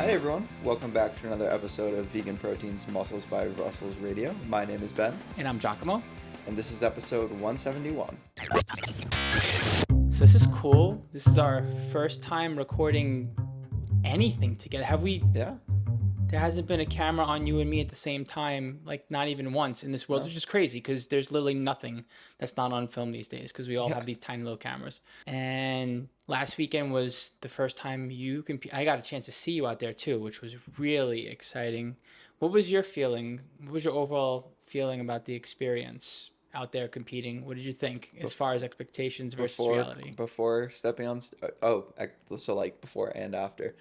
Hi everyone, welcome back to another episode of Vegan Proteins Muscles by Russell's Radio. My name is Ben. And I'm Giacomo. And this is episode 171. So this is cool. This is our first time recording anything together. Yeah. There hasn't been a camera on you and me at the same time, like not even once in this world, which is crazy because there's literally nothing that's not on film these days because we all have these tiny little cameras. And last weekend was the first time I got a chance to see you out there too, which was really exciting. What was your feeling? What was your overall feeling about the experience out there competing? What did you think as far as expectations versus reality? Before stepping on, so like before and after.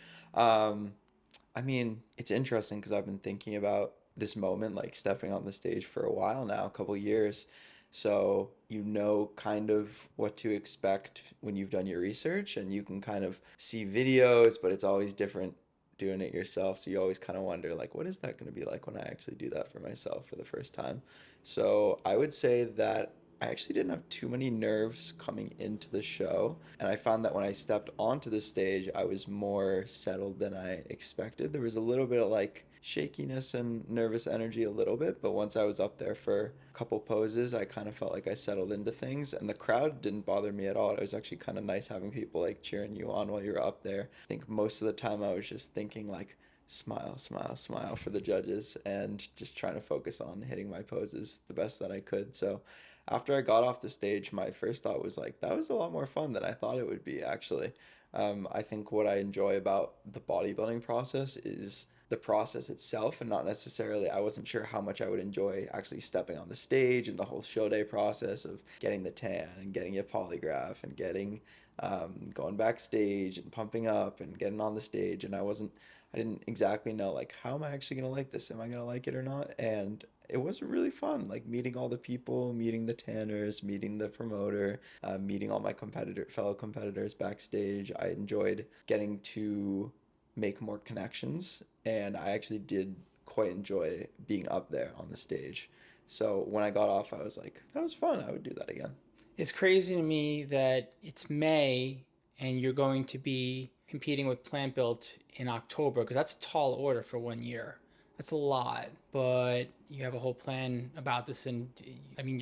I mean, it's interesting because I've been thinking about this moment, like stepping on the stage for a while now, a couple years. So you know kind of what to expect when you've done your research, and you can kind of see videos, but it's always different doing it yourself. So you always kind of wonder, like, what is that going to be like when I actually do that for myself for the first time? So I would say that I actually didn't have too many nerves coming into the show, and I found that when I stepped onto the stage, I was more settled than I expected. There was a little bit of like shakiness and nervous energy a little bit, but once I was up there for a couple poses, I kind of felt like I settled into things, and the crowd didn't bother me at all. It was actually kind of nice having people like cheering you on while you're up there. I think most of the time I was just thinking like, smile, smile, smile for the judges, and just trying to focus on hitting my poses the best that I could. So after I got off the stage, my first thought was like, that was a lot more fun than I thought it would be, actually. I think what I enjoy about the bodybuilding process is the process itself, and not necessarily, I wasn't sure how much I would enjoy actually stepping on the stage and the whole show day process of getting the tan and getting a polygraph and getting going backstage and pumping up and getting on the stage. And I didn't exactly know, like, how am I actually going to like this? Am I going to like it or not? And it was really fun, like meeting all the people, meeting the tanners, meeting the promoter, meeting all my fellow competitors backstage. I enjoyed getting to make more connections, and I actually did quite enjoy being up there on the stage. So when I got off, I was like, that was fun. I would do that again. It's crazy to me that it's May and you're going to be competing with Plant Built in October, because that's a tall order for 1 year. That's a lot, but you have a whole plan about this, and I mean,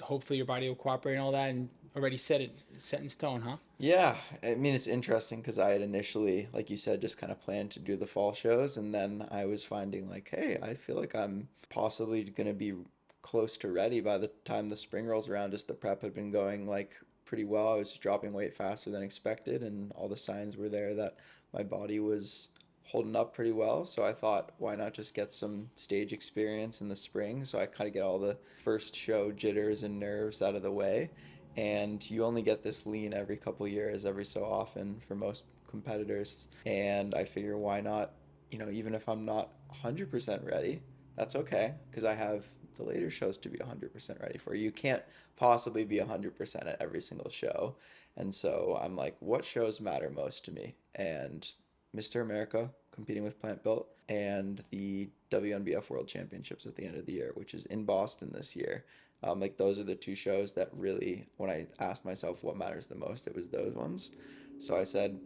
hopefully your body will cooperate and all that, and already set in stone, huh? Yeah, I mean, it's interesting because I had initially, like you said, just kind of planned to do the fall shows, and then I was finding like, hey, I feel like I'm possibly going to be close to ready by the time the spring rolls around. Just the prep had been going like pretty well. I was dropping weight faster than expected, and all the signs were there that my body was holding up pretty well. So I thought, why not just get some stage experience in the spring, so I kind of get all the first show jitters and nerves out of the way. And you only get this lean every couple years, every so often for most competitors. And I figure, why not, even if I'm not 100% ready, that's okay, because I have the later shows to be 100% ready for. You can't possibly be 100% at every single show. And so I'm like, what shows matter most to me? And Mr. America, competing with Plant Built, and the WNBF World Championships at the end of the year, which is in Boston this year. Like, those are the two shows that really, when I asked myself what matters the most, it was those ones. So I said,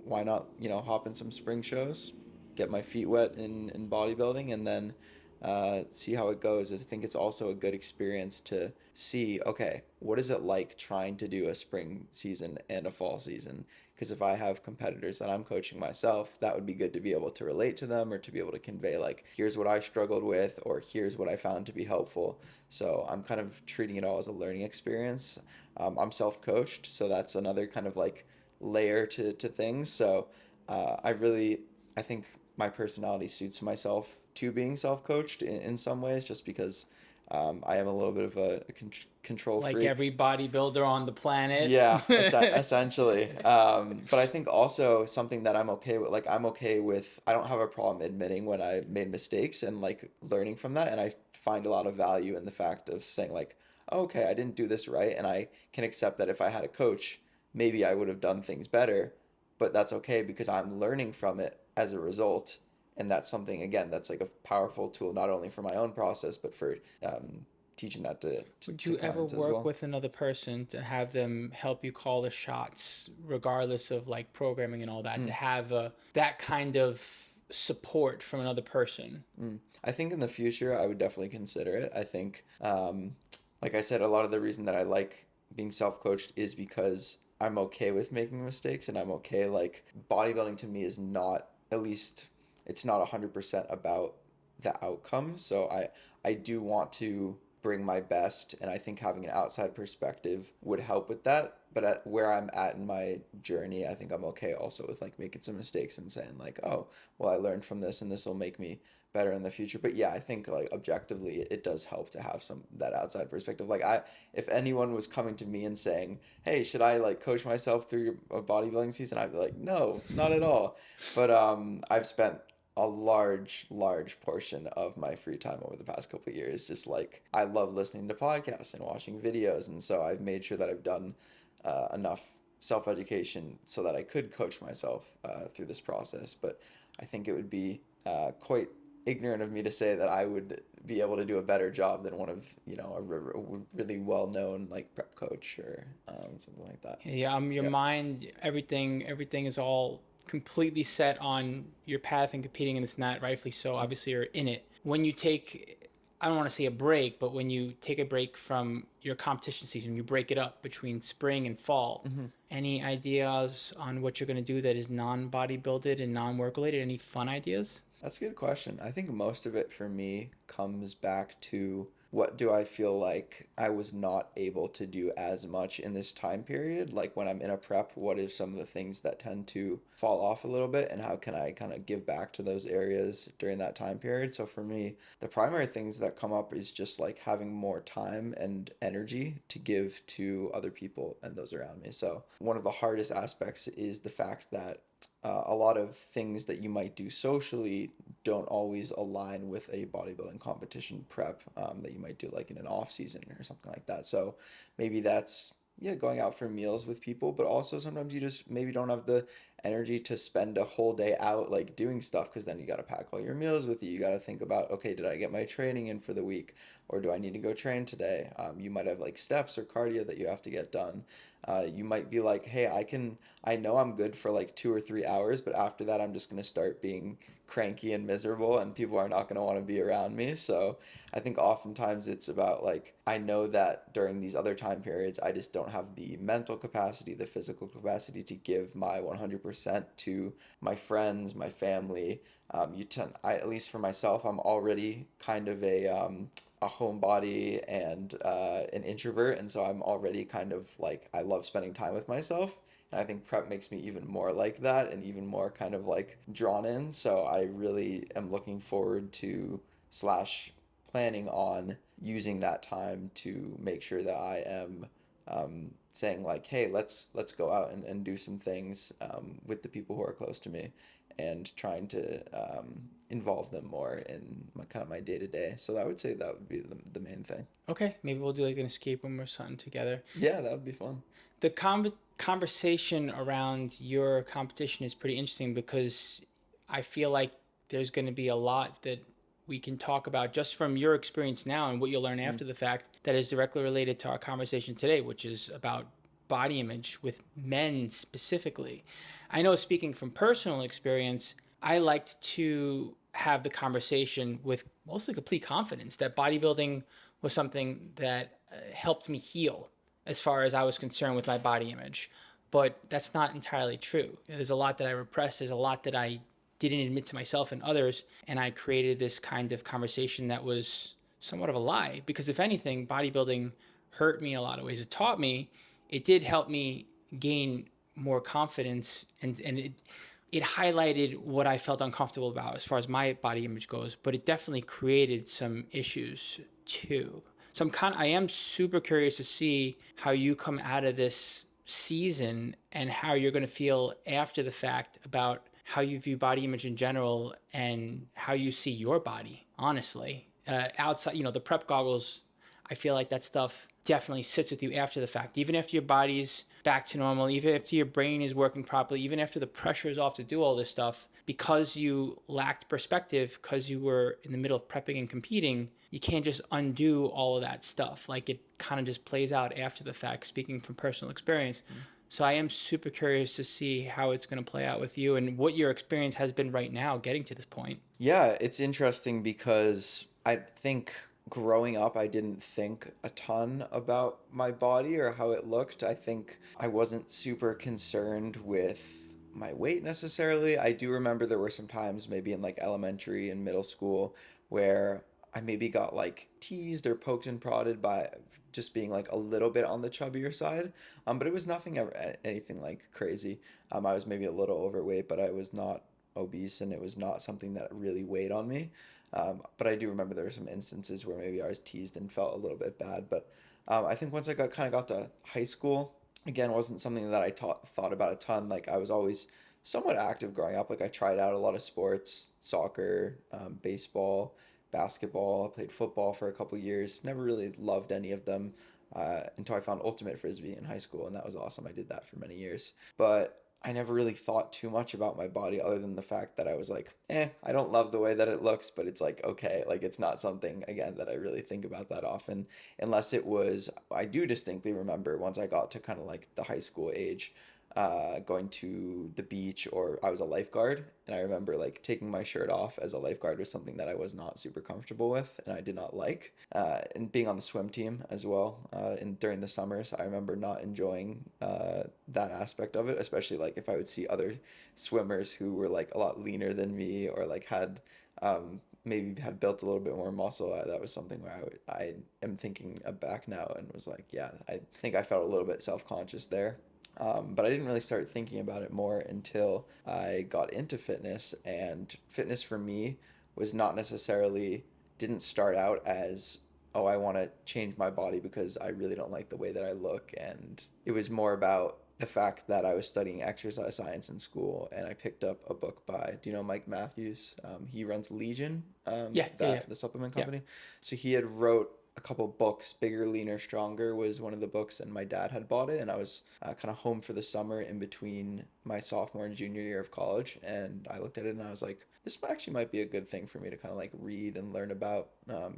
why not, hop in some spring shows, get my feet wet in bodybuilding, and then see how it goes. I think it's also a good experience to see, okay, what is it like trying to do a spring season and a fall season? Because if I have competitors that I'm coaching myself, that would be good to be able to relate to them, or to be able to convey like, here's what I struggled with, or here's what I found to be helpful. So I'm kind of treating it all as a learning experience. I'm self-coached, so that's another kind of like layer to things. So I think my personality suits myself to being self-coached in some ways, just because I am a little bit of a control freak. Like every bodybuilder on the planet. Yeah, essentially. But I think also something that I'm okay with, like I'm okay with, I don't have a problem admitting when I made mistakes and like learning from that. And I find a lot of value in the fact of saying like, okay, I didn't do this right. And I can accept that if I had a coach, maybe I would have done things better, but that's okay because I'm learning from it as a result. And that's something, again, that's like a powerful tool, not only for my own process, but for teaching that to Would you ever work with another person to have them help you call the shots, regardless of like programming and all that, to have that kind of support from another person? I think in the future I would definitely consider it. I think, like I said, a lot of the reason that I like being self-coached is because I'm okay with making mistakes, and I'm okay, like, bodybuilding to me is not, at least it's not 100% about the outcome. So I do want to bring my best, and I think having an outside perspective would help with that. But at where I'm at in my journey, I think I'm okay also with like making some mistakes and saying like, oh, well, I learned from this and this will make me better in the future. But yeah, I think like objectively it does help to have some that outside perspective. Like, if anyone was coming to me and saying, "Hey, should I like coach myself through your bodybuilding season?" I'd be like, "No, not at all." But I've spent a large portion of my free time over the past couple of years just like I love listening to podcasts and watching videos, and so I've made sure that I've done enough self-education so that I could coach myself through this process. But I think it would be quite ignorant of me to say that I would be able to do a better job than one of, a really well-known like prep coach or something like that. Yeah, your Yeah. mind, everything is all completely set on your path and competing in this and that, rightfully so. Obviously, you're in it. When you take, I don't want to say a break, but when you take a break from your competition season, you break it up between spring and fall. Any ideas on what you're going to do that is non-bodybuilded and non-work related? Any fun ideas? That's a good question. I think most of it for me comes back to what do I feel like I was not able to do as much in this time period? Like when I'm in a prep, what are some of the things that tend to fall off a little bit, and how can I kind of give back to those areas during that time period? So for me, the primary things that come up is just like having more time and energy to give to other people and those around me. So one of the hardest aspects is the fact that a lot of things that you might do socially don't always align with a bodybuilding competition prep that you might do like in an off season or something like that. So maybe that's, yeah, going out for meals with people, but also sometimes you just maybe don't have the energy to spend a whole day out like doing stuff, because then you got to pack all your meals with you. You got to think about, okay, did I get my training in for the week, or do I need to go train today? You might have like steps or cardio that you have to get done. You might be like, hey, I know I'm good for like 2 or 3 hours, but after that, I'm just going to start being cranky and miserable, and people are not going to want to be around me. So I think oftentimes it's about like, I know that during these other time periods, I just don't have the mental capacity, the physical capacity to give my 100% to my friends, my family. At least for myself, I'm already kind of a homebody and an introvert, and so I'm already kind of like, I love spending time with myself. And I think prep makes me even more like that and even more kind of like drawn in. So I really am looking forward to slash planning on using that time to make sure that I am saying like, hey, let's go out and do some things with the people who are close to me, and trying to involve them more in my kind of my day to day. So I would say that would be the main thing. Okay, maybe we'll do like an escape room or something together. Yeah, that would be fun. The conversation around your competition is pretty interesting because I feel like there's going to be a lot that we can talk about just from your experience now and what you'll learn after the fact that is directly related to our conversation today, which is about body image with men specifically. I know, speaking from personal experience, I liked to have the conversation with mostly complete confidence that bodybuilding was something that helped me heal as far as I was concerned with my body image. But that's not entirely true. There's a lot that I repressed. There's a lot that I didn't admit to myself and others. And I created this kind of conversation that was somewhat of a lie. Because if anything, bodybuilding hurt me in a lot of ways. It taught me, it did help me gain more confidence, and it highlighted what I felt uncomfortable about as far as my body image goes, but it definitely created some issues too. So I am super curious to see how you come out of this season and how you're going to feel after the fact about how you view body image in general and how you see your body, honestly. Outside, the prep goggles, I feel like that stuff definitely sits with you after the fact. Even after your body's back to normal, even after your brain is working properly, even after the pressure is off to do all this stuff, because you lacked perspective, because you were in the middle of prepping and competing, you can't just undo all of that stuff. Like, it kind of just plays out after the fact, speaking from personal experience. So I am super curious to see how it's going to play out with you and what your experience has been right now getting to this point. Yeah, it's interesting because I think growing up, I didn't think a ton about my body or how it looked. I think I wasn't super concerned with my weight necessarily. I do remember there were some times, maybe in like elementary and middle school, where I maybe got like teased or poked and prodded by just being like a little bit on the chubbier side. But it was nothing ever anything like crazy. I was maybe a little overweight, but I was not obese, and it was not something that really weighed on me. But I do remember there were some instances where maybe I was teased and felt a little bit bad. But I think once I got to high school, again, it wasn't something that I thought about a ton. Like I was always somewhat active growing up. Like I tried out a lot of sports, soccer, baseball, basketball. I played football for a couple years. Never really loved any of them until I found ultimate frisbee in high school, and that was awesome. I did that for many years, but I never really thought too much about my body other than the fact that I was like, I don't love the way that it looks, but it's like, okay, like it's not something, again, that I really think about that often, unless it was, I do distinctly remember once I got to kind of like the high school age, going to the beach, or I was a lifeguard, and I remember like taking my shirt off as a lifeguard was something that I was not super comfortable with and I did not like. And being on the swim team as well, and during the summers, I remember not enjoying that aspect of it, especially like if I would see other swimmers who were like a lot leaner than me, or like had maybe had built a little bit more muscle. That was something where I am thinking back now and was like, yeah, I think I felt a little bit self-conscious there. But I didn't really start thinking about it more until I got into fitness. And fitness for me was not necessarily, didn't start out as, oh, I want to change my body because I really don't like the way that I look. And it was more about the fact that I was studying exercise science in school, and I picked up a book by, do you know Mike Matthews? He runs Legion, Yeah, yeah, yeah, that the supplement yeah. company. So he had wrote a couple books. Bigger, Leaner, Stronger was one of the books, and my dad had bought it, and I was kind of home for the summer in between my sophomore and junior year of college, and I looked at it and I was like, this actually might be a good thing for me to kind of like read and learn about,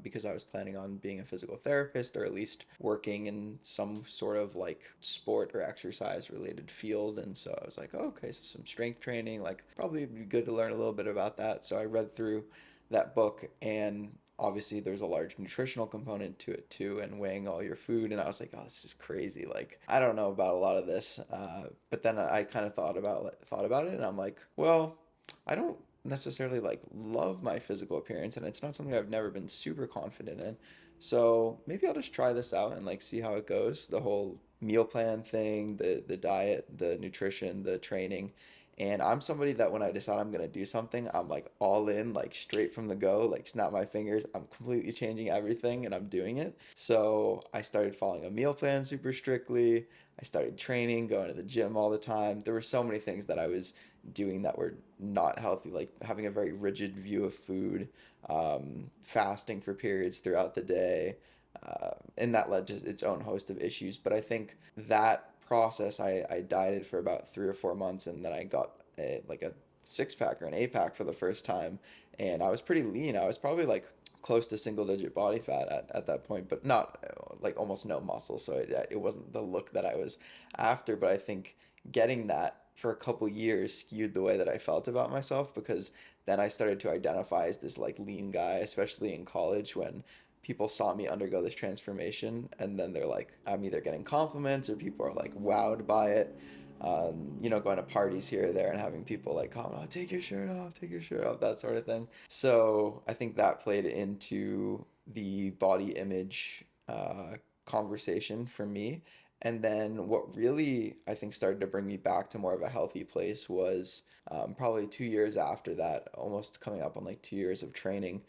because I was planning on being a physical therapist, or at least working in some sort of like sport or exercise related field. And so I was like, oh, okay, so some strength training, like probably be good to learn a little bit about that. So I read through that book, and obviously there's a large nutritional component to it too, and weighing all your food, and I was like, oh, this is crazy, like I don't know about a lot of this. But then I kind of thought about it, and I'm like, well, I don't necessarily like love my physical appearance, and it's not something I've never been super confident in. So maybe I'll just try this out and like see how it goes. The whole meal plan thing, the diet, the nutrition, the training. And I'm somebody that when I decide I'm gonna do something, I'm like all in, like straight from the go, like snap my fingers. I'm completely changing everything and I'm doing it. So I started following a meal plan super strictly. I started training, going to the gym all the time. There were so many things that I was doing that were not healthy, like having a very rigid view of food, fasting for periods throughout the day. And that led to its own host of issues. But I think that process, I dieted for about 3 or 4 months, and then I got like a six pack or an eight pack for the first time. And I was pretty lean. I was probably like close to single digit body fat at that point, but not like almost no muscle. So it wasn't the look that I was after. But I think getting that for a couple years skewed the way that I felt about myself, because then I started to identify as this like lean guy, especially in college when people saw me undergo this transformation, and then they're like, I'm either getting compliments or people are like wowed by it. Going to parties here or there and having people like, oh, take your shirt off, take your shirt off, that sort of thing. So I think that played into the body image conversation for me. And then what really I think started to bring me back to more of a healthy place was, probably 2 years after that, almost coming up on like 2 years of training,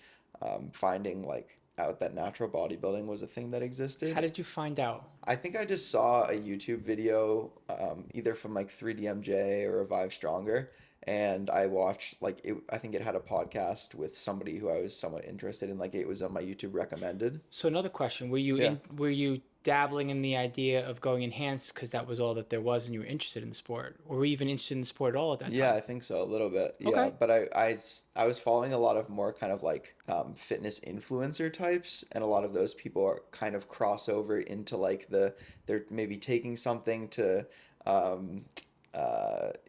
finding like out that natural bodybuilding was a thing that How existed. did you find out? I think I just saw a YouTube video, either from like 3DMJ or Revive Stronger, and I watched like it. I think it had a podcast with somebody who I was somewhat interested in. Like it was on my YouTube recommended. So another question: Yeah. were you dabbling in the idea of going enhanced because that was all that there was, and you were interested in the sport, or were you even interested in the sport at all at that Yeah, time? I think so, a little bit. Yeah, Okay. but I was following a lot of more kind of like fitness influencer types, and a lot of those people are kind of crossover into like they're maybe taking something to um,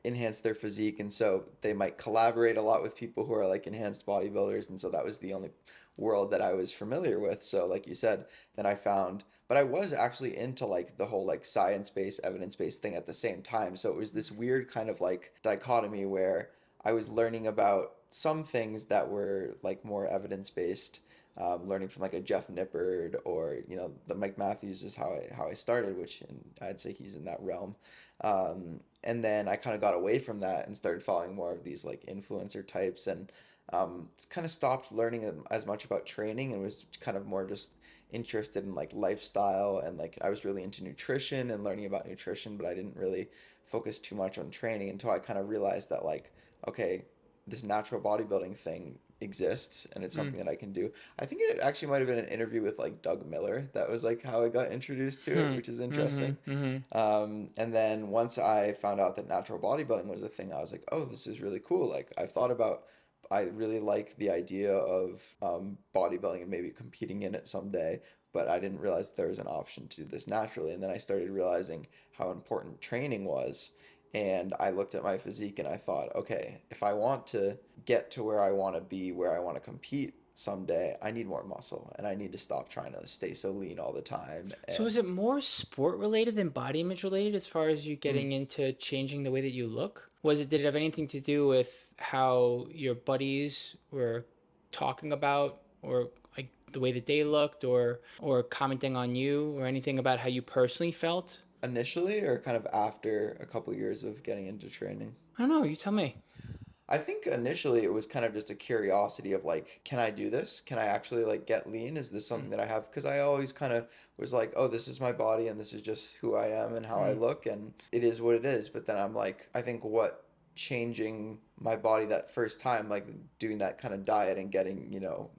enhance their physique, and so they might collaborate a lot with people who are like enhanced bodybuilders, and so that was the only world that I was familiar with. So like you said, then I found, but I was actually into like the whole like science-based, evidence-based thing at the same time. So it was this weird kind of like dichotomy where I was learning about some things that were like more evidence-based, learning from like a Jeff Nippard, or the Mike Matthews is how I started, which, and I'd say he's in that realm. And then I kind of got away from that and started following more of these like influencer types, and kind of stopped learning as much about training, and was kind of more just interested in like lifestyle, and like I was really into nutrition and learning about nutrition, but I didn't really focus too much on training until I kind of realized that like, okay, this natural bodybuilding thing exists and it's Mm. something that I can do. I think it actually might have been an interview with like Doug Miller. That was like how I got introduced to it, Hmm. which is Mm-hmm. interesting. Mm-hmm. And then once I found out that natural bodybuilding was a thing, I was like, oh, this is really cool. Like I really like the idea of bodybuilding and maybe competing in it someday, but I didn't realize there was an option to do this naturally. And then I started realizing how important training was. And I looked at my physique and I thought, okay, if I want to get to where I want to be, where I want to compete someday, I need more muscle and I need to stop trying to stay so lean all the time. So And is it more sport related than body image related as far as you mm, getting into changing the way that you look? Did it have anything to do with how your buddies were talking about, or like the way that they looked, or commenting on you, or anything about how you personally felt? initially, or kind of after a couple years of getting into training? I don't know, you tell me. I think initially it was kind of just a curiosity of like, can I do this? Can I actually like get lean? Is this something Mm, that I have? Because I always kind of was like, oh, this is my body and this is just who I am and how I mm, look, and it is what it is. But then I'm like, I think what changing my body that first time, like doing that kind of diet and getting,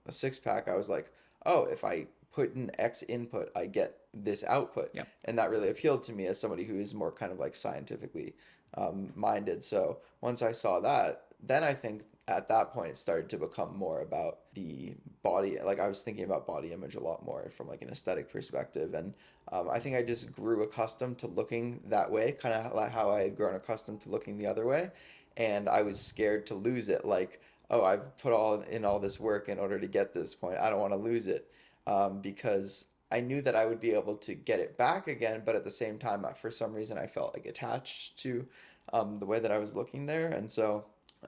a six pack, I was like, oh, if I put in X input, I get this output. yep. And that really appealed to me as somebody who is more kind of like scientifically minded. So once I saw that, then I think at that point it started to become more about the body. Like I was thinking about body image a lot more from like an aesthetic perspective, and I think I just grew accustomed to looking that way, kind of like how I had grown accustomed to looking the other way, and I was scared to lose it. Like, oh, I've put all this work in order to get this point. I don't want to lose it, because I knew that I would be able to get it back again, but at the same time, for some reason, I felt like attached to the way that I was looking there. And so,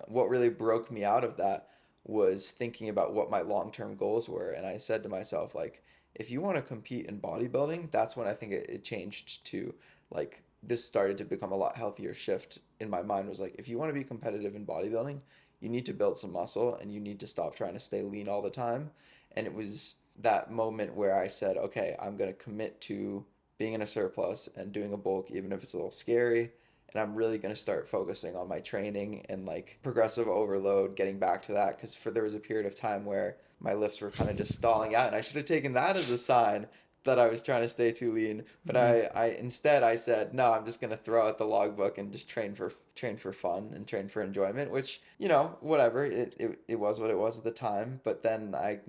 what really broke me out of that was thinking about what my long-term goals were. And I said to myself, like, if you want to compete in bodybuilding, that's when I think it changed to like, this started to become a lot healthier shift in my mind, was like, if you want to be competitive in bodybuilding, you need to build some muscle and you need to stop trying to stay lean all the time. And it was that moment where I said, okay, I'm going to commit to being in a surplus and doing a bulk, even if it's a little scary. And I'm really going to start focusing on my training and like progressive overload, getting back to that. Because there was a period of time where my lifts were kind of just stalling out, and I should have taken that as a sign that I was trying to stay too lean. But Mm-hmm. I instead I said, no, I'm just gonna throw out the logbook and just train for fun and train for enjoyment, which, whatever. It was what it was at the time. But then I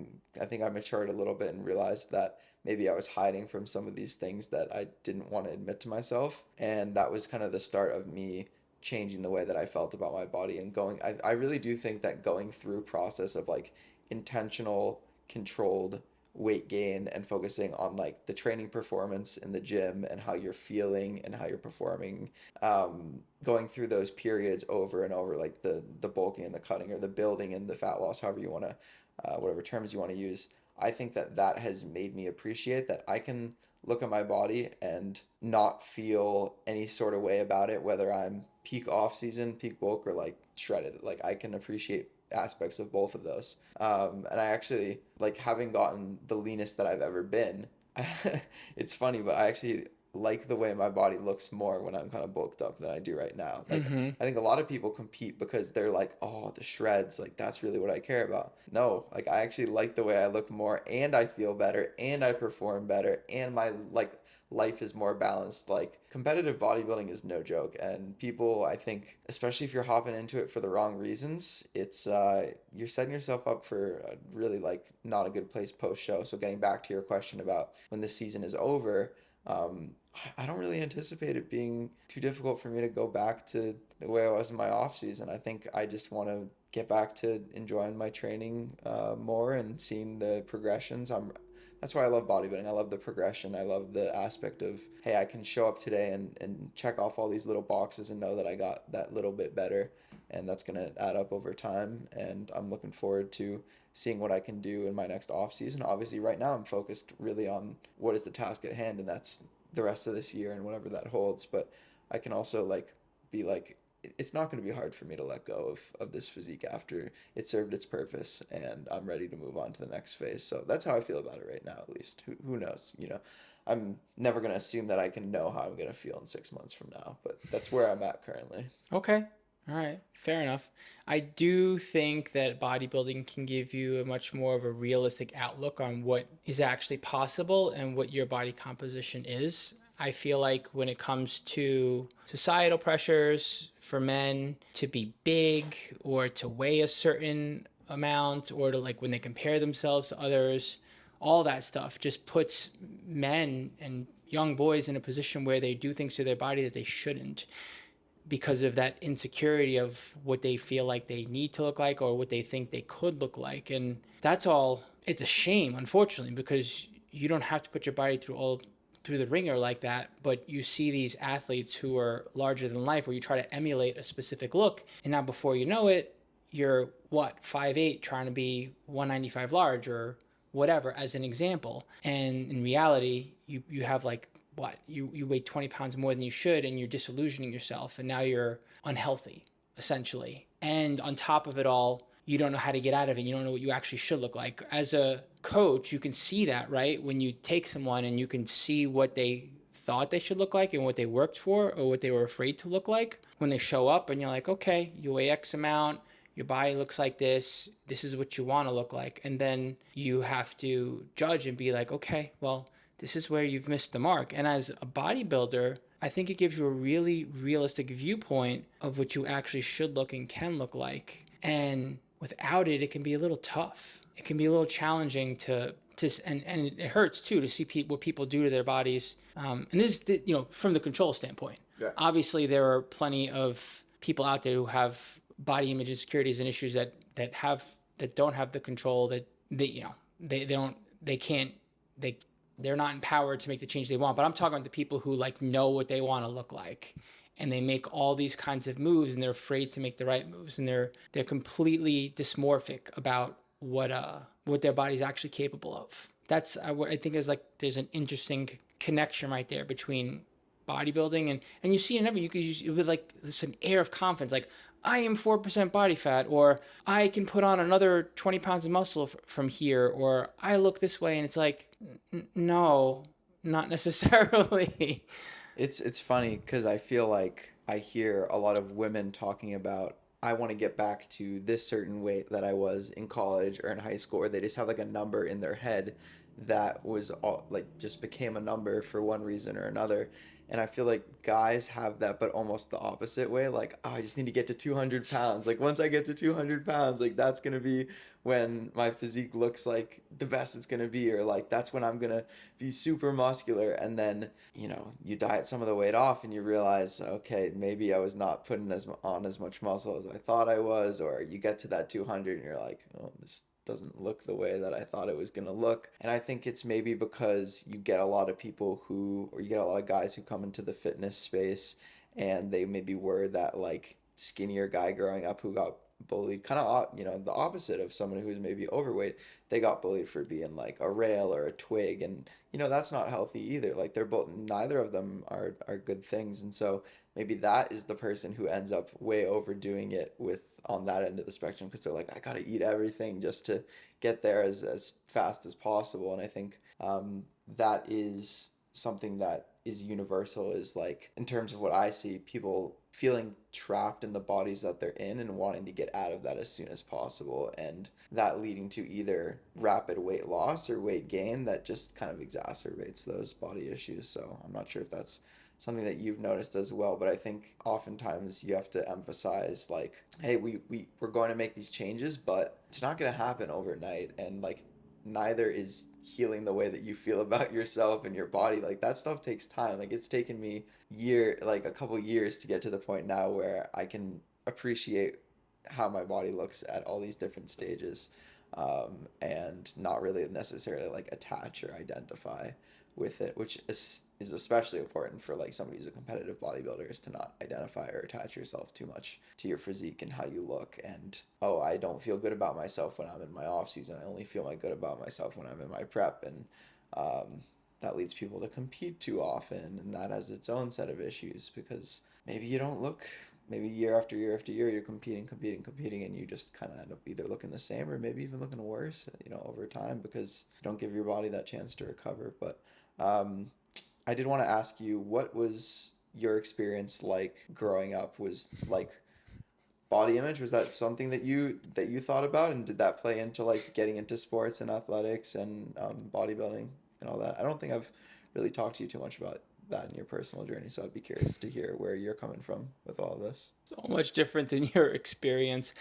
think I matured a little bit and realized that maybe I was hiding from some of these things that I didn't want to admit to myself. And that was kind of the start of me changing the way that I felt about my body and I really do think that going through process of like intentional, controlled weight gain and focusing on like the training performance in the gym and how you're feeling and how you're performing, going through those periods over and over, like the bulking and the cutting or the building and the fat loss, however you want to, whatever terms you want to use. I think that that has made me appreciate that I can look at my body and not feel any sort of way about it, whether I'm peak off season, peak bulk, or like shredded. Like I can appreciate aspects of both of those. And I actually, like, having gotten the leanest that I've ever been, it's funny, but I actually like the way my body looks more when I'm kind of bulked up than I do right now. Like, Mm-hmm. I think a lot of people compete because they're like, oh, the shreds, like, that's really what I care about. No, like, I actually like the way I look more, and I feel better, and I perform better, and my, like, life is more balanced. Like, competitive bodybuilding is no joke, and people, I think, especially if you're hopping into it for the wrong reasons, it's you're setting yourself up for a really like not a good place post show. So getting back to your question about when the season is over, I don't really anticipate it being too difficult for me to go back to the way I was in my off season. I think I just want to get back to enjoying my training more and seeing the progressions. That's why I love bodybuilding. I love the progression. I love the aspect of, hey, I can show up today and check off all these little boxes and know that I got that little bit better. And that's going to add up over time. And I'm looking forward to seeing what I can do in my next off season. Obviously, right now I'm focused really on what is the task at hand, and that's the rest of this year and whatever that holds. But I can also like be like, it's not going to be hard for me to let go of this physique after it served its purpose and I'm ready to move on to the next phase. So that's how I feel about it right now, at least. Who knows? You know, I'm never going to assume that I can know how I'm going to feel in 6 months from now, but that's where I'm at currently. Okay. All right. Fair enough. I do think that bodybuilding can give you a much more of a realistic outlook on what is actually possible and what your body composition is. I feel like when it comes to societal pressures for men to be big or to weigh a certain amount or to like when they compare themselves to others, all that stuff just puts men and young boys in a position where they do things to their body that they shouldn't because of that insecurity of what they feel like they need to look like or what they think they could look like. And that's all. It's a shame, unfortunately, because you don't have to put your body through the ringer like that, but you see these athletes who are larger than life where you try to emulate a specific look, and now before you know it, you're what, 5'8", trying to be 195 large or whatever as an example. And in reality, you have like what, you weigh 20 pounds more than you should, and you're disillusioning yourself, and now you're unhealthy essentially. And on top of it all, you don't know how to get out of it. You don't know what you actually should look like. As a coach, you can see that, right? When you take someone and you can see what they thought they should look like and what they worked for or what they were afraid to look like when they show up, and you're like, okay, you weigh X amount, your body looks like this is what you want to look like. And then you have to judge and be like, okay, well, this is where you've missed the mark. And as a bodybuilder, I think it gives you a really realistic viewpoint of what you actually should look and can look like. And without it, it can be a little tough. It can be a little challenging and it hurts too to see what people do to their bodies. And this is, from the control standpoint. Yeah. Obviously, there are plenty of people out there who have body image insecurities and issues that don't have the control they're not empowered to make the change they want. But I'm talking about the people who like know what they want to look like, and they make all these kinds of moves, and they're afraid to make the right moves, and they're completely dysmorphic about what their body's actually capable of. That's what I think is like. There's an interesting connection right there between bodybuilding and you see it in every, you could use it with like this an air of confidence, like I am 4% body fat, or I can put on another 20 pounds of muscle from here, or I look this way, and it's like, no, not necessarily. It's funny because I feel like I hear a lot of women talking about, I want to get back to this certain weight that I was in college or in high school, or they just have like a number in their head that was all like just became a number for one reason or another. And I feel like guys have that, but almost the opposite way. Like, oh, I just need to get to 200 pounds. Like, once I get to 200 pounds, like, that's going to be when my physique looks like the best it's going to be. Or, like, that's when I'm going to be super muscular. And then, you diet some of the weight off and you realize, okay, maybe I was not putting on as much muscle as I thought I was. Or you get to that 200 and you're like, oh, this doesn't look the way that I thought it was going to look. And I think it's maybe because you get a lot of people or you get a lot of guys who come into the fitness space and they maybe were that like skinnier guy growing up who got bullied, kind of, the opposite of someone who's maybe overweight. They got bullied for being like a rail or a twig. And, that's not healthy either. Like neither of them are good things. And so maybe that is the person who ends up way overdoing it on that end of the spectrum, because they're like, I gotta eat everything just to get there as fast as possible. And I think that is something that is universal, is like, in terms of what I see, people feeling trapped in the bodies that they're in and wanting to get out of that as soon as possible, and that leading to either rapid weight loss or weight gain that just kind of exacerbates those body issues. So I'm not sure if that's something that you've noticed as well, but I think oftentimes you have to emphasize like, hey, we're going to make these changes, but it's not going to happen overnight. And like, neither is healing the way that you feel about yourself and your body. Like that stuff takes time. Like it's taken me like a couple years to get to the point now where I can appreciate how my body looks at all these different stages, and not really necessarily like attach or identify with it, which is especially important for like somebody who's a competitive bodybuilder, is to not identify or attach yourself too much to your physique and how you look. And oh, I don't feel good about myself when I'm in my off season. I only feel good about myself when I'm in my prep, and that leads people to compete too often, and that has its own set of issues because maybe you don't look. Maybe year after year after year, you're competing, and you just kind of end up either looking the same or maybe even looking worse, over time because you don't give your body that chance to recover. But um, I did want to ask you, what was your experience like growing up? Was like body image, was that something that you thought about, and did that play into like getting into sports and athletics and bodybuilding and all that? I don't think I've really talked to you too much about that in your personal journey, so I'd be curious to hear where you're coming from with all of this. So much different than your experience.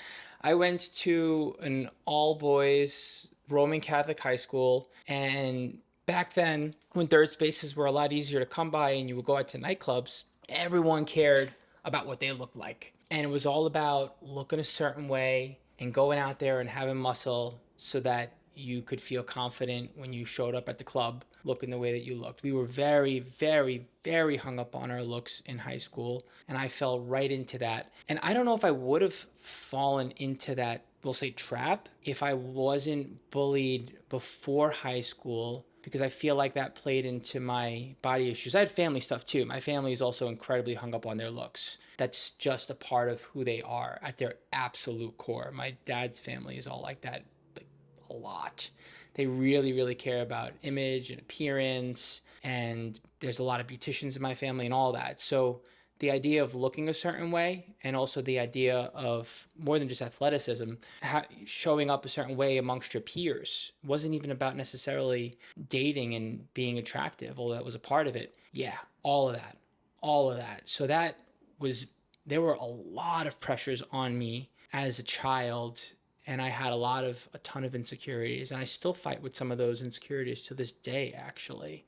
I went to an all boys Roman Catholic high school, and back then, when third spaces were a lot easier to come by and you would go out to nightclubs, everyone cared about what they looked like. And it was all about looking a certain way and going out there and having muscle so that you could feel confident when you showed up at the club looking the way that you looked. We were very, very, very hung up on our looks in high school, and I fell right into that. And I don't know if I would have fallen into that, we'll say, trap if I wasn't bullied before high school, because I feel like that played into my body issues. I had family stuff too. My family is also incredibly hung up on their looks. That's just a part of who they are at their absolute core. My dad's family is all like that, like a lot. They really, really care about image and appearance, and there's a lot of beauticians in my family and all that. So the idea of looking a certain way, and also the idea of more than just athleticism, showing up a certain way amongst your peers, wasn't even about necessarily dating and being attractive, although that was a part of it. Yeah, all of that, all of that. So that was, there were a lot of pressures on me as a child, and I had a ton of insecurities, and I still fight with some of those insecurities to this day, actually.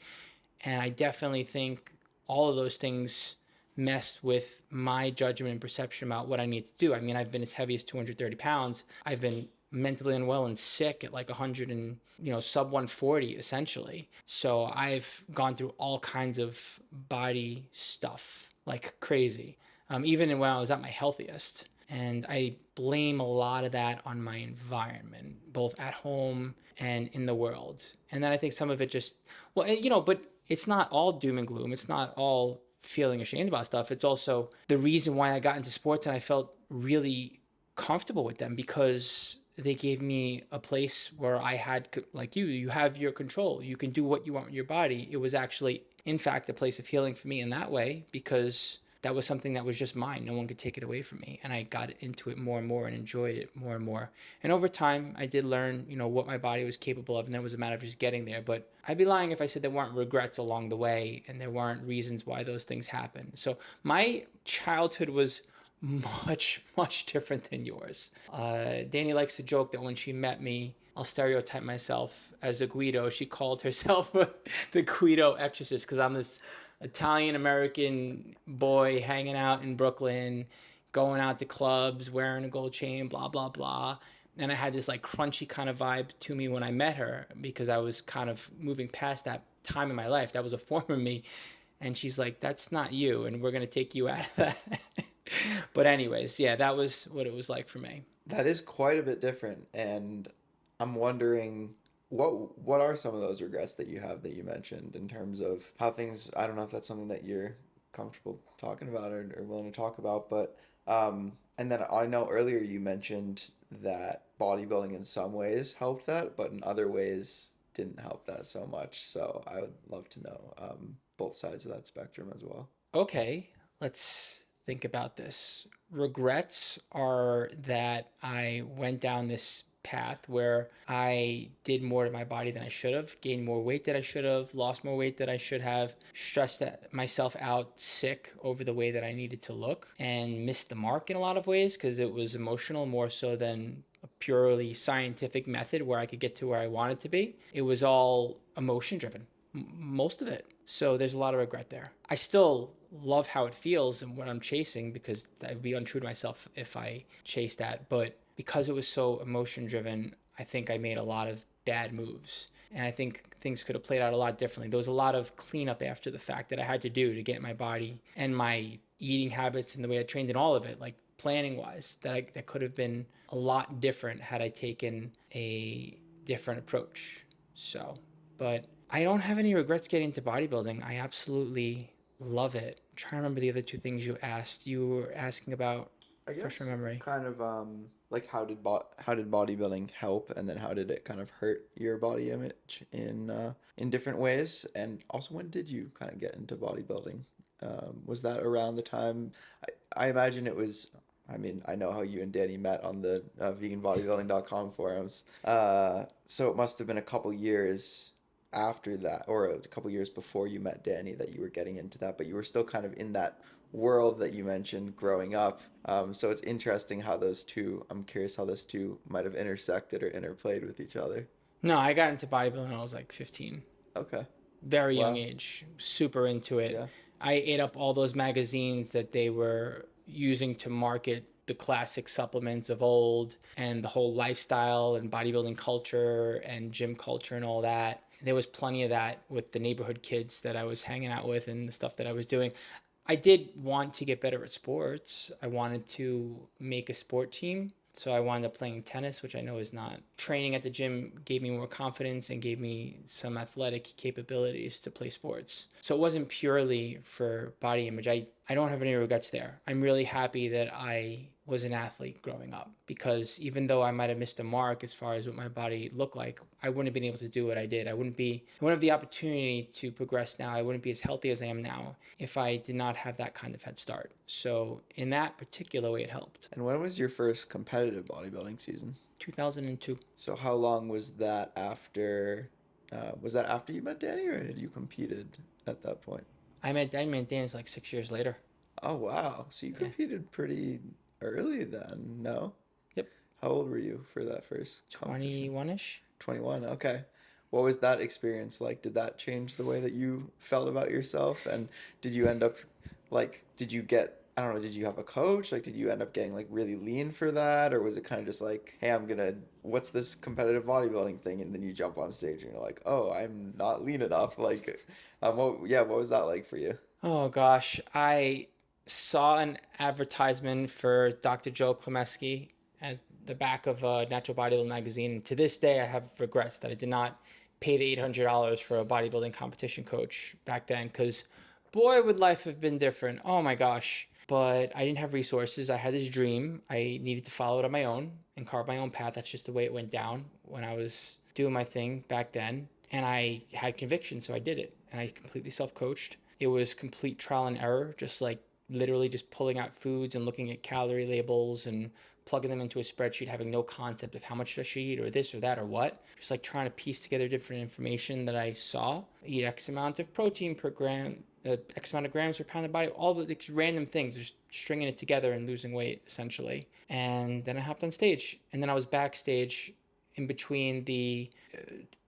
And I definitely think all of those things messed with my judgment and perception about what I need to do. I mean, I've been as heavy as 230 pounds. I've been mentally unwell and sick at like 100 and, sub 140 essentially. So I've gone through all kinds of body stuff like crazy, even when I was at my healthiest. And I blame a lot of that on my environment, both at home and in the world. And then I think some of it just, well, but it's not all doom and gloom. It's not all feeling ashamed about stuff. It's also the reason why I got into sports and I felt really comfortable with them, because they gave me a place where I had, like you have your control. You can do what you want with your body. It was actually, in fact, a place of healing for me in that way, because that was something that was just mine. No one could take it away from me. And I got into it more and more and enjoyed it more and more. And over time, I did learn, what my body was capable of. And then it was a matter of just getting there. But I'd be lying if I said there weren't regrets along the way and there weren't reasons why those things happened. So my childhood was much, much different than yours. Danny likes to joke that when she met me, I'll stereotype myself as a Guido. She called herself the Guido exorcist, because I'm this Italian American boy hanging out in Brooklyn, going out to clubs, wearing a gold chain, blah, blah, blah. And I had this like crunchy kind of vibe to me when I met her, because I was kind of moving past that time in my life. That was a former me. And she's like, that's not you, and we're going to take you out of that. But anyways, yeah, that was what it was like for me. That is quite a bit different, and I'm wondering what are some of those regrets that you have that you mentioned in terms of how things, I don't know if that's something that you're comfortable talking about or willing to talk about, but and then I know earlier you mentioned that bodybuilding in some ways helped that, but in other ways didn't help that so much. So I would love to know both sides of that spectrum as well. Okay, let's think about this. Regrets are that I went down this path where I did more to my body than I should have, gained more weight than I should have, lost more weight than I should have, stressed myself out sick over the way that I needed to look, and missed the mark in a lot of ways because it was emotional more so than a purely scientific method where I could get to where I wanted to be. It was all emotion driven, most of it. So there's a lot of regret there. I still love how it feels and what I'm chasing because I'd be untrue to myself if I chased that. But because it was so emotion driven, I think I made a lot of bad moves. And I think things could have played out a lot differently. There was a lot of cleanup after the fact that I had to do to get my body and my eating habits and the way I trained and all of it, like planning wise, that could have been a lot different had I taken a different approach. So, but I don't have any regrets getting into bodybuilding. I absolutely love it. I'm trying to remember the other two things you asked. You were asking about I fresh guess memory. kind of like how did bodybuilding help, and then how did it kind of hurt your body image in different ways? And also, when did you kind of get into bodybuilding? Was that around the time? I imagine it was. I mean, I know how you and Danny met on the veganbodybuilding.com forums. So it must have been a couple years after that, or a couple years before you met Danny, that you were getting into that, but you were still kind of in that world that you mentioned growing up. So it's interesting how those two, I'm curious how those two might have intersected or interplayed with each other. No, I got into bodybuilding when I was like 15. Okay. Very young Wow. age, super into it. Yeah. I ate up all those magazines that they were using to market the classic supplements of old and the whole lifestyle and bodybuilding culture and gym culture and all that. There was plenty of that with the neighborhood kids that I was hanging out with and the stuff that I was doing. I did want to get better at sports. I wanted to make a sport team. So I wound up playing tennis, which I know is not. Training at the gym gave me more confidence and gave me some athletic capabilities to play sports. So it wasn't purely for body image. I don't have any regrets there. I'm really happy that I was an athlete growing up because even though I might have missed a mark as far as what my body looked like, I wouldn't have been able to do what I did. I wouldn't have the opportunity to progress now. I wouldn't be as healthy as I am now if I did not have that kind of head start. So in that particular way, it helped. And when was your first competitive bodybuilding season? 2002. So how long was that after? Was that after you met Danny, or had you competed at that point? I met Dan's like 6 years later. Oh wow! So you Yeah. competed pretty early then, no? Yep. How old were you for that first competition? 21 ish. 21. Okay. What was that experience like? Did that change the way that you felt about yourself? And did you end up did you get, I don't know, did you have a coach? Like, did you end up getting like really lean for that? Or was it kind of just like, hey, what's this competitive bodybuilding thing? And then you jump on stage and you're like, oh, I'm not lean enough. Like, what was that like for you? Oh gosh. I saw an advertisement for Dr. Joe Klemeski at the back of a Natural Bodybuilding magazine. And to this day, I have regrets that I did not pay the $800 for a bodybuilding competition coach back then because boy, would life have been different. Oh my gosh. But I didn't have resources. I had this dream. I needed to follow it on my own and carve my own path. That's just the way it went down when I was doing my thing back then. And I had conviction, so I did it. And I completely self coached. It was complete trial and error, just like literally just pulling out foods and looking at calorie labels and plugging them into a spreadsheet, having no concept of how much I should eat or this or that or what. Just like trying to piece together different information that I saw. Eat X amount of protein per gram, X amount of grams per pound of body, all the random things, just stringing it together and losing weight essentially. And then I hopped on stage, and then I was backstage in between the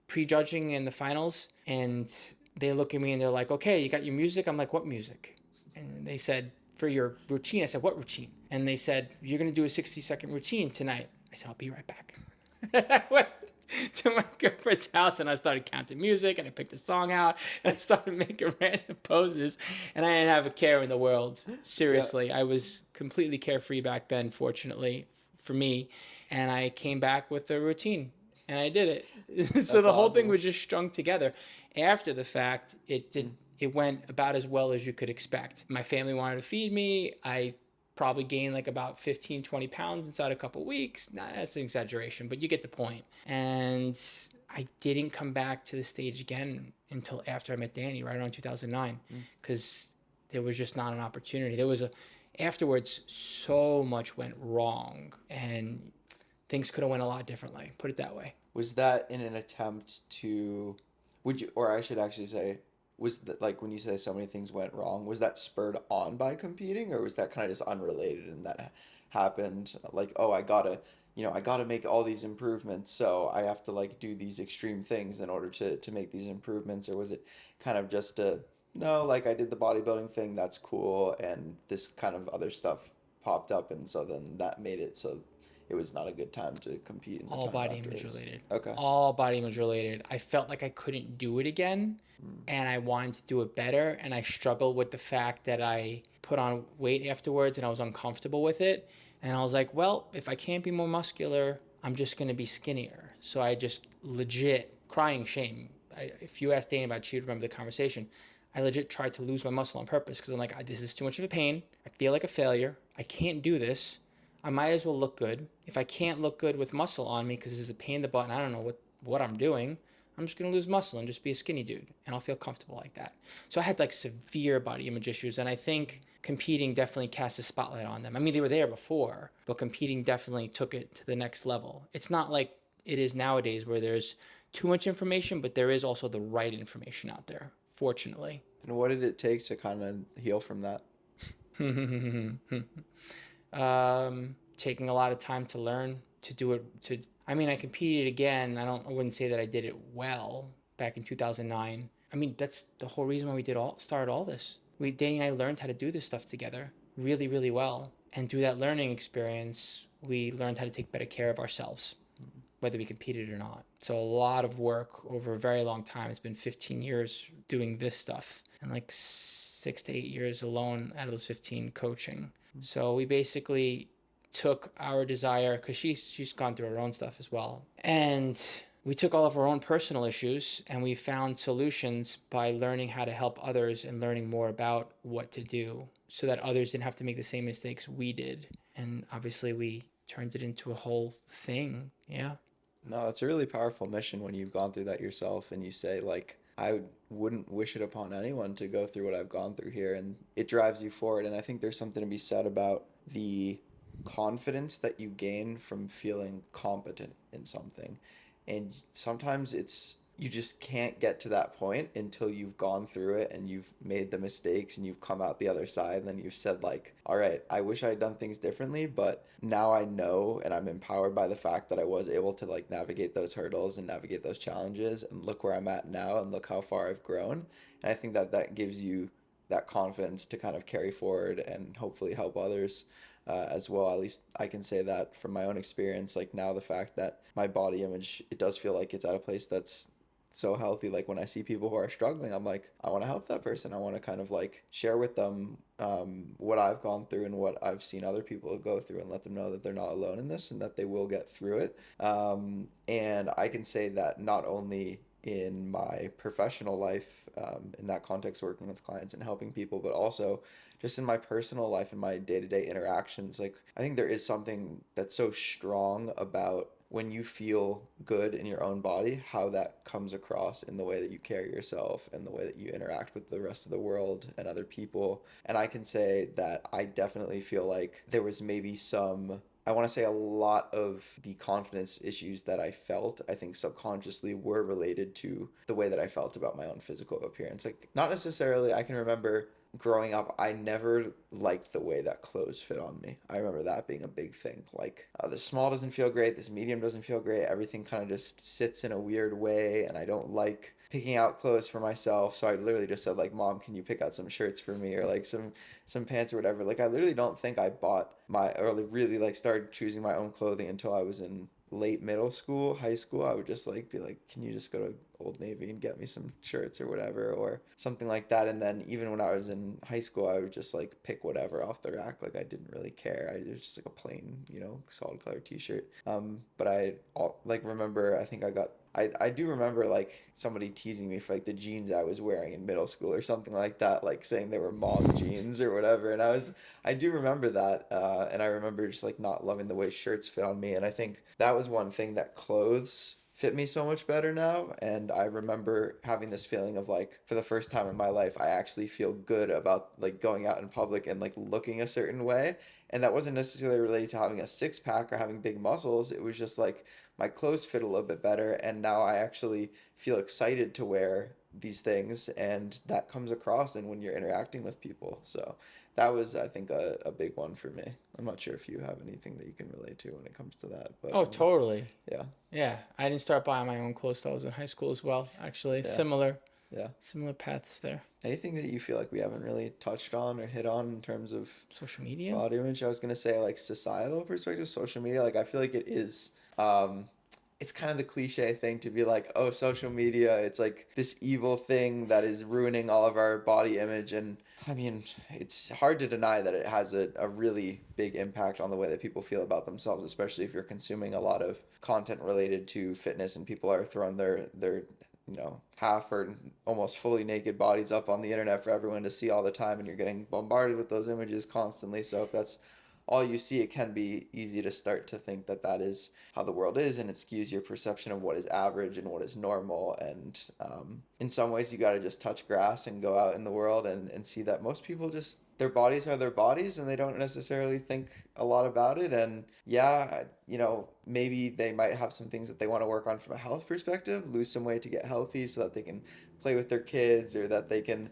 prejudging and the finals, and they look at me and they're like, "Okay, you got your music?" I'm like, "What music?" And they said, "For your routine." I said, "What routine?" And they said, "You're gonna do a 60-second routine tonight." I said, "I'll be right back." I went to my girlfriend's house and I started counting music and I picked a song out and I started making random poses and I didn't have a care in the world. Yeah, Seriously, I was completely carefree back then, fortunately for me. And I came back with a routine and I did it. So that's the whole thing awesome. was just strung together. After the fact, it went about as well as you could expect. My family wanted to feed me. I probably gained like about 15, 20 pounds inside a couple weeks. Nah, that's an exaggeration, but you get the point. And I didn't come back to the stage again until after I met Danny, right around 2009, because there was just not an opportunity. Afterwards, so much went wrong. And things could have went a lot differently. Put it that way. Was that in an attempt to, would you, or I should actually say, was that like when you say so many things went wrong, was that spurred on by competing, or was that kind of just unrelated and that happened like, oh, I gotta make all these improvements, so I have to like do these extreme things in order to make these improvements, or was it kind of just a, no, like I did the bodybuilding thing, that's cool, and this kind of other stuff popped up, and so then that made it so it was not a good time to compete in the All time body image afterwards. related. Okay. All body image related. I felt like I couldn't do it again, Mm. and I wanted to do it better, and I struggled with the fact that I put on weight afterwards and I was uncomfortable with it. And I was like, well, if I can't be more muscular, I'm just going to be skinnier. So I just legit, crying shame. If you asked Dane about, she'd remember the conversation. I legit tried to lose my muscle on purpose because I'm like, this is too much of a pain. I feel like a failure. I can't do this. I might as well look good. If I can't look good with muscle on me because this is a pain in the butt and I don't know what I'm doing, I'm just going to lose muscle and just be a skinny dude and I'll feel comfortable like that. So I had like severe body image issues, and I think competing definitely cast a spotlight on them. I mean, they were there before, but competing definitely took it to the next level. It's not like it is nowadays where there's too much information, but there is also the right information out there, fortunately. And what did it take to kind of heal from that? Taking a lot of time to learn to do it. I mean, I competed again. I wouldn't say that I did it well back in 2009. I mean, that's the whole reason why we started all this. Danny and I learned how to do this stuff together really, really well. And through that learning experience, we learned how to take better care of ourselves, whether we competed or not. So a lot of work over a very long time. It's been 15 years doing this stuff, and like 6 to 8 years alone out of those 15 coaching. So we basically took our desire, because she's gone through her own stuff as well, and we took all of our own personal issues and we found solutions by learning how to help others and learning more about what to do so that others didn't have to make the same mistakes we did. And obviously we turned it into a whole thing. Yeah. No, it's a really powerful mission when you've gone through that yourself and you say, like, I wouldn't wish it upon anyone to go through what I've gone through here. And it drives you forward. And I think there's something to be said about the confidence that you gain from feeling competent in something. And sometimes you just can't get to that point until you've gone through it and you've made the mistakes and you've come out the other side, and then you've said like, all right, I wish I had done things differently, but now I know and I'm empowered by the fact that I was able to like navigate those hurdles and navigate those challenges, and look where I'm at now and look how far I've grown. And I think that that gives you that confidence to kind of carry forward and hopefully help others as well. At least I can say that from my own experience. Like now, the fact that my body image, it does feel like it's at a place that's so healthy. Like when I see people who are struggling, I'm like, I want to help that person. I want to kind of like share with them what I've gone through and what I've seen other people go through, and let them know that they're not alone in this and that they will get through it. And I can say that not only in my professional life, in that context, working with clients and helping people, but also just in my personal life and my day-to-day interactions. Like I think there is something that's so strong about when you feel good in your own body, how that comes across in the way that you carry yourself and the way that you interact with the rest of the world and other people. And I can say that I definitely feel like there was maybe some, I want to say a lot of the confidence issues that I felt, I think subconsciously were related to the way that I felt about my own physical appearance. Like, not necessarily, I can remember growing up, I never liked the way that clothes fit on me. I remember that being a big thing. Like, this small doesn't feel great, this medium doesn't feel great, everything kind of just sits in a weird way, and I don't like picking out clothes for myself. So I literally just said like, Mom, can you pick out some shirts for me, or like some pants or whatever. Like I literally don't think I bought my, or really like started choosing my own clothing until I was in late middle school, high school. I would just like be like, can you just go to Old Navy and get me some shirts or whatever, or something like that. And then even when I was in high school, I would just like pick whatever off the rack. Like I didn't really care. It was just like a plain, solid color t-shirt. But like remember, I think I do remember like somebody teasing me for like the jeans I was wearing in middle school or something like that, like saying they were mom jeans or whatever. And I do remember that. And I remember just like not loving the way shirts fit on me. And I think that was one thing that clothes fit me so much better now. And I remember having this feeling of like, for the first time in my life, I actually feel good about like going out in public and like looking a certain way. And that wasn't necessarily related to having a six pack or having big muscles. It was just like my clothes fit a little bit better. And now I actually feel excited to wear these things. And that comes across and when you're interacting with people. So that was, I think, a big one for me. I'm not sure if you have anything that you can relate to when it comes to that, but Oh, totally. yeah, Yeah, I didn't start buying my own clothes till I was in high school as well. Actually, yeah, yeah. similar paths there. Anything that you feel like we haven't really touched on or hit on in terms of Social media. body image? I was gonna say like societal perspective, social media. Like I feel like it is. It's kind of the cliche thing to be like, oh, social media, it's like this evil thing that is ruining all of our body image. And I mean, it's hard to deny that it has a really big impact on the way that people feel about themselves, especially if you're consuming a lot of content related to fitness and people are throwing their half or almost fully naked bodies up on the internet for everyone to see all the time, and you're getting bombarded with those images constantly. So if that's all you see, it can be easy to start to think that that is how the world is, and it skews your perception of what is average and what is normal. And in some ways, you got to just touch grass and go out in the world and see that most people just, their bodies are their bodies and they don't necessarily think a lot about it. And yeah, maybe they might have some things that they want to work on from a health perspective, lose some weight to get healthy so that they can play with their kids or that they can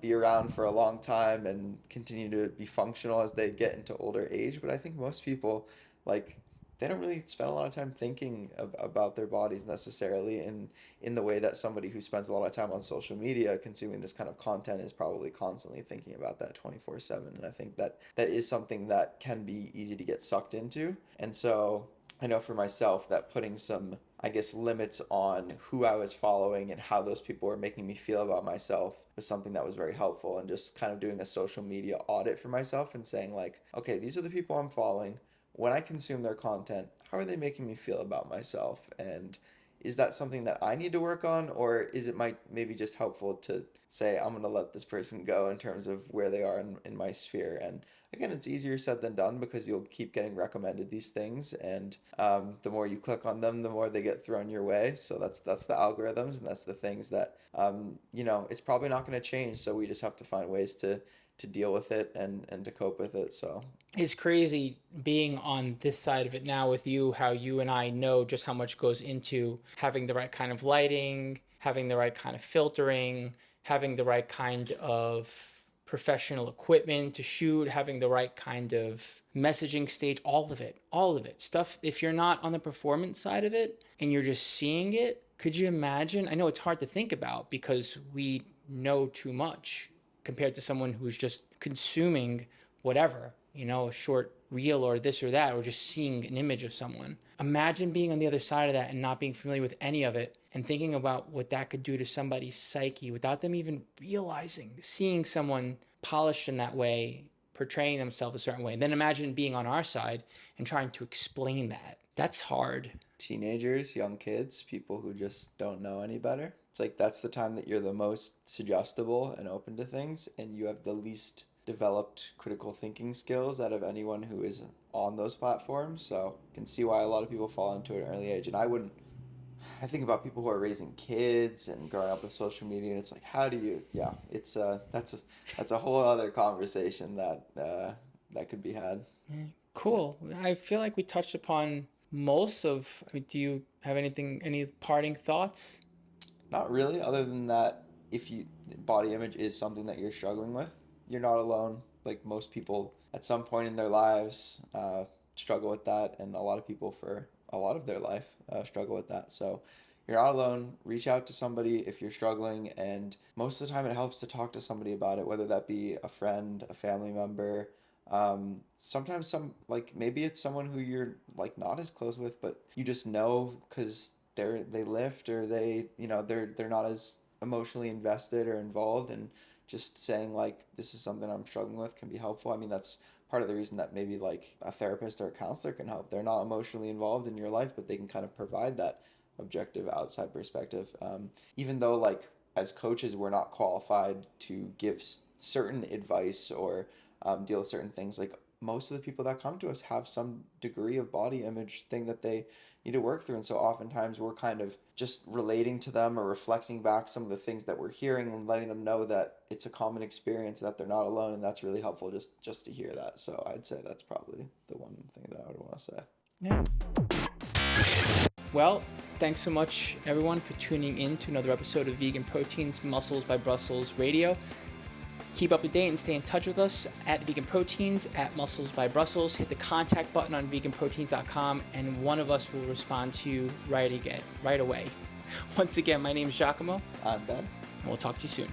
be around for a long time and continue to be functional as they get into older age. But I think most people, like, they don't really spend a lot of time thinking about their bodies necessarily in the way that somebody who spends a lot of time on social media consuming this kind of content is probably constantly thinking about that 24/7. And I think that that is something that can be easy to get sucked into. And so I know for myself that putting some, I guess, limits on who I was following and how those people were making me feel about myself was something that was very helpful. And just kind of doing a social media audit for myself and saying, like, okay, these are the people I'm following. When I consume their content, how are they making me feel about myself? And is that something that I need to work on, or is it maybe just helpful to say I'm gonna let this person go in terms of where they are in my sphere? And again, it's easier said than done because you'll keep getting recommended these things, and the more you click on them, the more they get thrown your way. So that's the algorithms, and that's the things that it's probably not going to change. So we just have to find ways to deal with it and to cope with it. So It's crazy being on this side of it now with you, how you and I know just how much goes into having the right kind of lighting, having the right kind of filtering, having the right kind of professional equipment to shoot, having the right kind of messaging stage, all of it. Stuff, if you're not on the performance side of it and you're just seeing it, could you imagine? I know it's hard to think about because we know too much compared to someone who's just consuming whatever, a short reel or this or that, or just seeing an image of someone. Imagine being on the other side of that and not being familiar with any of it and thinking about what that could do to somebody's psyche without them even realizing, seeing someone polished in that way, portraying themselves a certain way. And then imagine being on our side and trying to explain that. That's hard. teenagers, young kids, people who just don't know any better. It's like that's the time that you're the most suggestible and open to things, and you have the least developed critical thinking skills out of anyone who is on those platforms. So I can see why a lot of people fall into it at an early age. And I think about people who are raising kids and growing up with social media, and it's like, how do you? Yeah, that's a whole other conversation that could be had. Cool. I feel like we touched upon most of. I mean, do you have any parting thoughts? Not really, other than that, if you body image is something that you're struggling with, you're not alone. Like most people at some point in their lives struggle with that, and a lot of people for a lot of their life struggle with that. So you're not alone. Reach out to somebody if you're struggling, and most of the time it helps to talk to somebody about it, whether that be a friend, a family member. Sometimes like maybe it's someone who you're like not as close with, but you just know because they lift or they're not as emotionally invested or involved, and just saying like this is something I'm struggling with can be helpful. I mean, that's part of the reason that maybe like a therapist or a counselor can help. They're not emotionally involved in your life, but they can kind of provide that objective outside perspective. Even though like as coaches we're not qualified to give certain advice or deal with certain things. Like most of the people that come to us have some degree of body image thing that they need to work through. And so oftentimes we're kind of just relating to them or reflecting back some of the things that we're hearing and letting them know that it's a common experience, that they're not alone. And that's really helpful just to hear that. So I'd say that's probably the one thing that I would want to say. Yeah. Well, thanks so much, everyone, for tuning in to another episode of Vegan Proteins Muscles by Brussels Radio. Keep up to date and stay in touch with us at Vegan Proteins, at Muscles by Brussels. Hit the contact button on veganproteins.com, and one of us will respond to you right away. Once again, my name is Giacomo. I'm Ben. And we'll talk to you soon.